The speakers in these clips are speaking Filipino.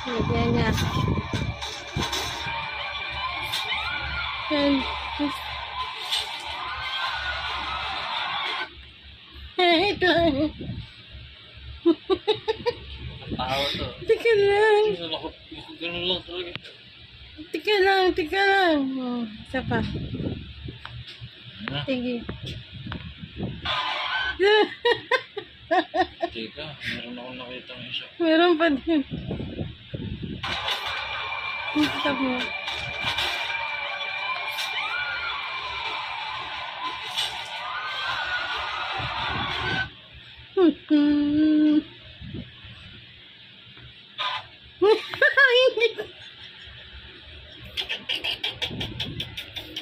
Lagyan niya. Yan. Ito. Tawa to. Tika lang. Ganun lang talaga. Tika lang, tika lang. Oh, isa pa. Sige. Teka, meron akong nakita ng isa. Meron pa din. Isa mo.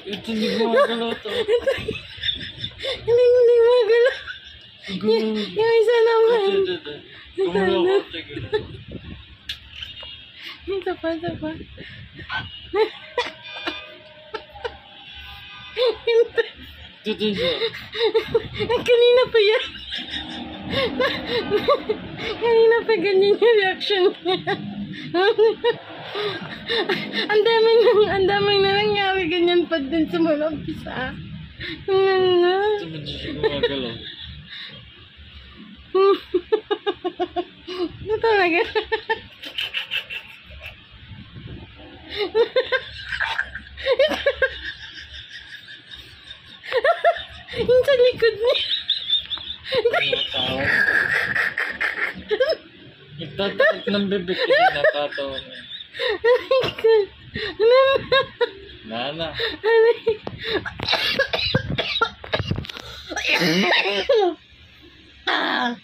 Ito hindi gumagalaw to. Hindi magalaw. Yung isa naman. Gumalaw ko. Teka. Isa pa, isa pa. Ito siya. Kanina pa yan. Kanina pa ganyan yung reaction niya. Ang daming na nangyari ganyan pa din sa mula umpisa. Ito medyo siya gumagalaw. Ito talaga. Yung sa likod niya. Natawa. Nagtatakot ng bebek ko. Natatawa na. Nana. Ah.